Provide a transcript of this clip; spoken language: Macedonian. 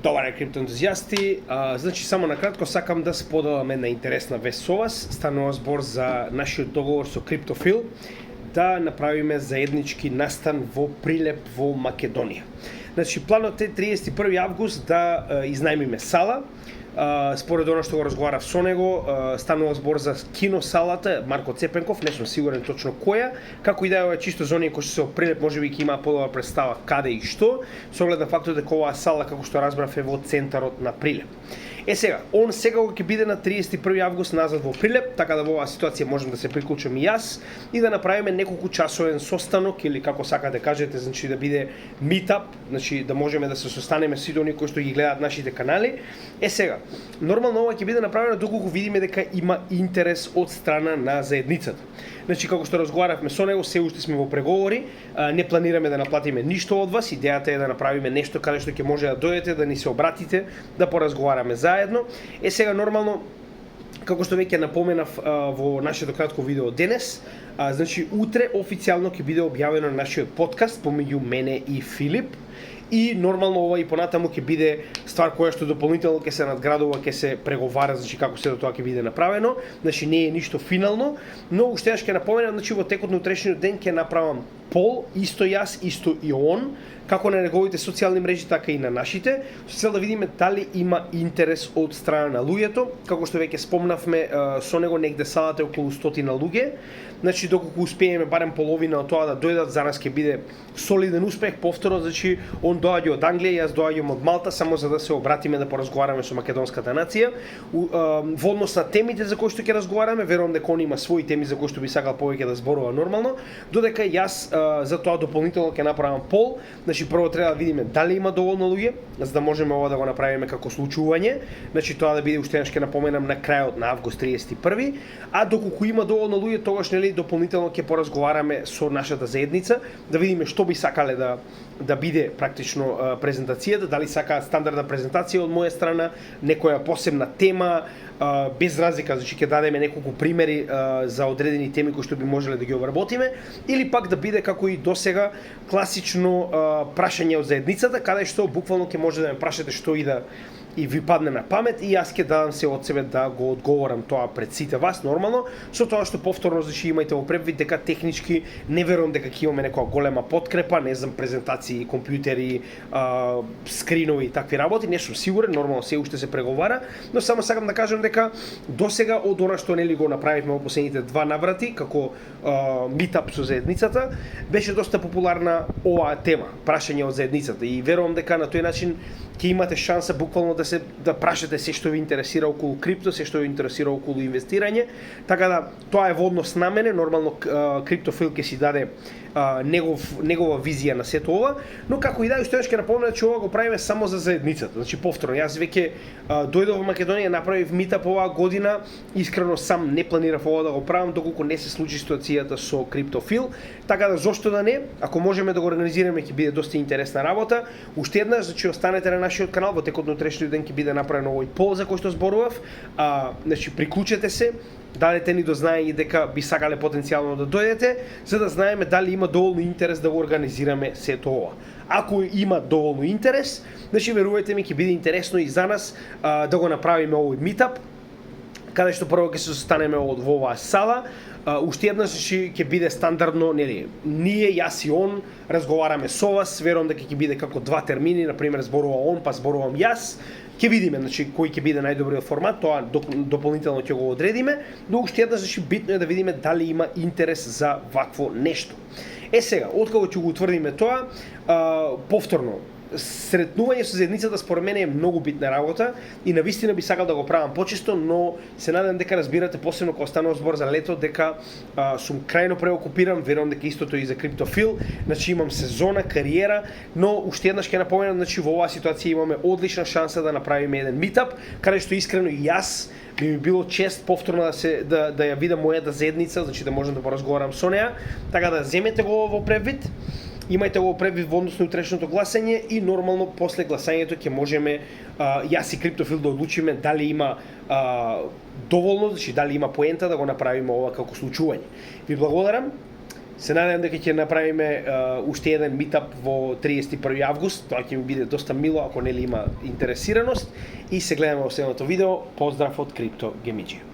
Добар е, криптоентузијасти. Значи, само накратко сакам да споделам една интересна вест со вас. Станува збор за нашиот договор со Криптофил да направиме заеднички настан во Прилеп во Македонија. Значи, планот е 31 август да изнајмиме сала. Според оно што го разговарав со него, станува збор за киносалата Марко Цепенков, не сум сигурен точно која. Како и да е чисто за оние кои што се Прилеп, можеби ќе има подобра представа каде и што, со оглед на фактот дека оваа сала, како што разбрав, е во центарот на Прилеп. Сега, он сега ќе биде на 31 август назад во Прилеп, така да во оваа ситуација можем да се приклучам и јас и да направиме неколку часовен состанок или како сакате да кажете, значи да биде meetup, значи да можеме да се состанеме сите оние кои што ги гледаат нашите канали. Сега, нормално ова ќе биде направено доколку видиме дека има интерес од страна на заедницата. Значи, како што разговаравме со него, се уште сме во преговори, не планираме да наплатиме ништо од вас, идејата е да направиме нешто каде што ќе може да дојдете, да ни се обратите, да поразговараме заедно. Сега, нормално, како што веќе напоменав во нашето кратко видео денес, значи, утре официјално ќе биде објавено на нашиот подкаст помеѓу мене и Филип. И нормално ова и понатаму ќе биде ствар која што дополнително ќе се надградува, ќе се преговара, значи како се до тоа ќе биде направено. Значи не е ништо финално, но уште еднаш ќе напоменам, значи во текот на утрешниот ден ќе направам пол, исто јас, исто и он, како на неговите социјални мрежи, така и на нашите, со цел да видиме дали има интерес од страна на луѓето. Како што веќе спомнавме, со него негде салата е околу 100 луѓе. Значи, доколку успееме барем половина од тоа да дојдат, за нас ќе биде солиден успех. Повторно, значи, он доаѓа од Англија, јас доаѓам од Малта, само за да се обратиме да поразговараме со македонската нација. Во однос на темите за кои што ќе разговараме, верувам дека он има своји теми за кои што би сакал повеќе да зборува нормално, додека јас за тоа дополнително ќе направам пол. Значи, прво треба да видиме дали има доволно луѓе, за да можеме ова да го направиме како случување. Значи, тоа да биде уште еднаш ќе напоменам на крајот на август 31, а доколку има доволно луѓе, тогаш нели дополнително ќе поразговараме со нашата заедница, да видиме што би сакале да биде практично презентацијата, дали сакаат стандардна презентација од моја страна, некоја посебна тема, без разлика, значи ќе дадеме неколку примери за одредени теми кои што би можеле да ги обработиме, или пак да биде како и досега класично прашање од заедницата, каде што буквално ќе може да ме прашате што и ви падне на памет и јас ќе дадам се од себе да го одговорам тоа пред сите вас нормално, со тоа што повторно значи имајте во препвид дека технички не верувам дека ќе имаме некоја голема подкрепа, не знам, презентации, компјутери, скринови и такви работи, не сум сигурен, нормално се уште се преговара, но само сакам да кажам дека досега од она што нели го направивме во последните два наврати како митап со заедницата, беше доста популарна оваа тема, прашање од заедницата и верувам дека на тој начин ќе имате шанса буквално да прашате се што ви интересира околу крипто, се што ви интересира околу инвестирање, така да тоа е во однос на мене, нормално Криптофил ќе си даде негова визија на сето ова, но како и да, уште еднаш ќе напомнам че ова го правиме само за заедницата. Значи повторно, јас веќе дојдов во Македонија, направив митап оваа година, искрено сам не планирав ова да го правам доколку не се случи ситуацијата со Криптофил, така да зошто да не, ако можеме да го организираме ќе биде доста интересна работа. Уште еднаш, значи останете на нашиот канал, во текот на утрешниот ден ќе биде направен овој пол за кој што зборував, значи приклучете се, дадете ни до знаење дека би сакале потенцијално да дојдете, за да знаеме дали има доволно интерес да го организираме сето ова. Ако има доволно интерес, значи верувајте ми ќе биде интересно и за нас да го направиме овој митап, каде што прво ќе се состанеме во оваа сала. Уште еднаш ќе биде стандардно, нели, ние, јас и он разговараме со вас, верувам дека ќе биде како два термини, на пример зборува он, па зборувам јас. Ќе видиме, значи, кој ќе биде најдобриот формат, тоа дополнително ќе го одредиме, но уште еднаш, значи, битно е да видиме дали има интерес за вакво нешто. Сега, откако ќе го утврдиме тоа, повторно, сретнување со заедницата според мене е многу битна работа и навистина би сакал да го правам почесто, но се надевам дека разбирате, посебно кога станува збор за лето, дека сум крајно преокупиран, верувам дека истото и за Криптофил, значи имам сезона, кариера, но уште еднаш ќе напоменам, значи во оваа ситуација имаме одлична шанса да направиме еден митап, каде што искрено и јас би ми било чест повторно да ја видам мојата заедница, значи да можам да поразговарам со неа, така да земете го во превид. Имајте го превид во однос на утрешното гласање и нормално после гласањето ќе можеме јас и Криптофил да одлучиме дали има доволно, значи дали има поента да го направиме ова како случување. Ви благодарам Се надевам дека ќе направиме уште еден митап во 31 август, тоа ќе ми биде доста мило ако нели има интересираност и се гледаме во следното видео. Поздрав од Крипто Гемиџија.